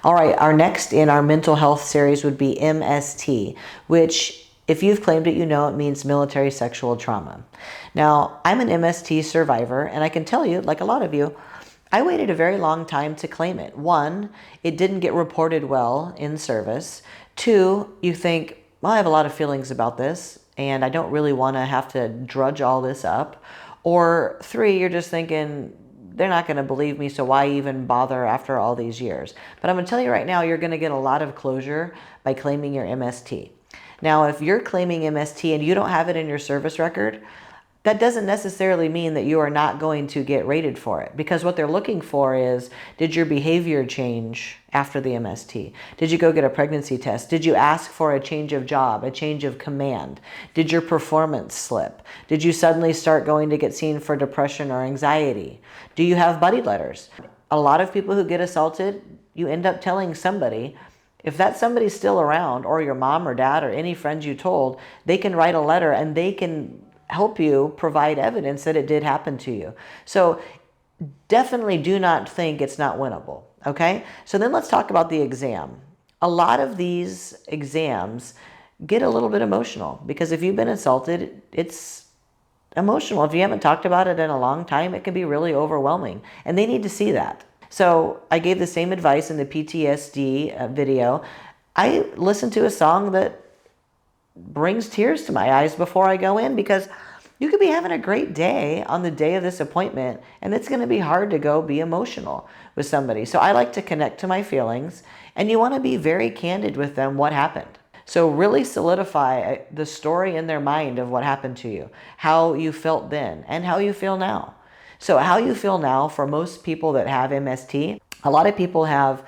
All right, our next in our mental health series would be MST, which if you've claimed it, you know it means military sexual trauma. Now, I'm an MST survivor, and I can tell you, like a lot of you, I waited a very long time to claim it. One, it didn't get reported well in service. Two, you think, well, I have a lot of feelings about this, and I don't really want to have to drudge all this up. Or three, you're just thinking, they're not going to believe me, so why even bother after all these years? But I'm going to tell you right now, you're going to get a lot of closure by claiming your MST. Now, if you're claiming MST and you don't have it in your service record, that doesn't necessarily mean that you are not going to get rated for it, because what they're looking for is, did your behavior change after the MST? Did you go get a pregnancy test? Did you ask for a change of job, a change of command? Did your performance slip? Did you suddenly start going to get seen for depression or anxiety? Do you have buddy letters? A lot of people who get assaulted, you end up telling somebody. If that somebody's still around, or your mom or dad or any friends you told, they can write a letter and they can help you provide evidence that it did happen to you. So definitely do not think it's not winnable, okay? So then let's talk about the exam. A lot of these exams get a little bit emotional, because if you've been assaulted, it's emotional. If you haven't talked about it in a long time, it can be really overwhelming, and they need to see that. So I gave the same advice in the PTSD video. I listened to a song that brings tears to my eyes before I go in, because you could be having a great day on the day of this appointment, and it's going to be hard to go be emotional with somebody. So I like to connect to my feelings, and you want to be very candid with them what happened. So really solidify the story in their mind of what happened to you, how you felt then, and how you feel now. So how you feel now, for most people that have MST, a lot of people have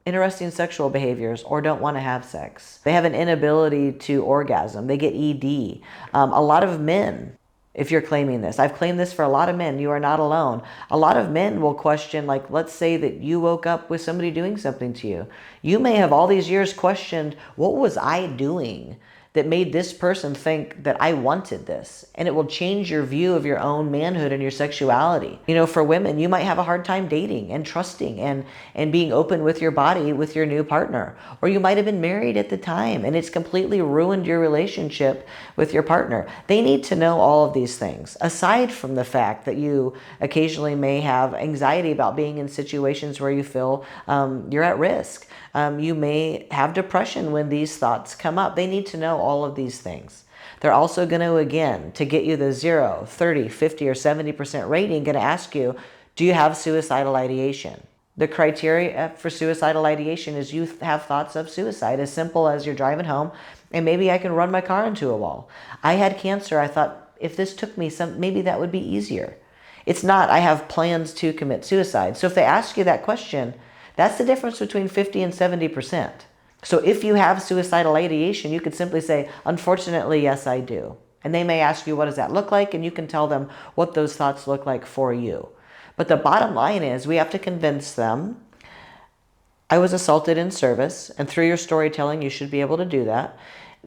interesting sexual behaviors or don't want to have sex. They have an inability to orgasm. They get ED. A lot of men, if you're claiming this, I've claimed this for a lot of men, you are not alone. A lot of men will question, like, let's say that you woke up with somebody doing something to you. You may have all these years questioned, what was I doing that made this person think that I wanted this? And it will change your view of your own manhood and your sexuality. You know, for women, you might have a hard time dating and trusting and being open with your body with your new partner. Or you might have been married at the time and it's completely ruined your relationship with your partner. They need to know all of these things, aside from the fact that you occasionally may have anxiety about being in situations where you feel you're at risk. You may have depression when these thoughts come up. They need to know all of these things. They're also going to, again, to get you the 0, 30, 50, or 70% rating, going to ask you, do you have suicidal ideation? The criteria for suicidal ideation is you have thoughts of suicide, as simple as you're driving home and maybe I can run my car into a wall. I had cancer. I thought, if this took me maybe that would be easier. It's not, I have plans to commit suicide. So if they ask you that question, that's the difference between 50 and 70%. So if you have suicidal ideation, you could simply say, unfortunately, yes, I do. And they may ask you, what does that look like? And you can tell them what those thoughts look like for you. But the bottom line is, we have to convince them, I was assaulted in service, and through your storytelling, you should be able to do that.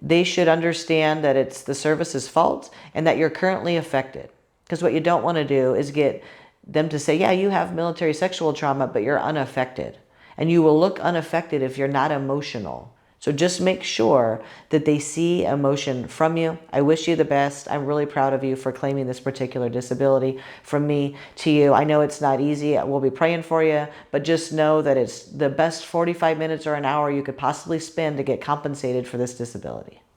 They should understand that it's the service's fault and that you're currently affected. Because what you don't want to do is get them to say, yeah, you have military sexual trauma, but you're unaffected. And you will look unaffected if you're not emotional. So just make sure that they see emotion from you. I wish you the best. I'm really proud of you for claiming this particular disability. From me to you, I know it's not easy. We'll be praying for you, but just know that it's the best 45 minutes or an hour you could possibly spend to get compensated for this disability.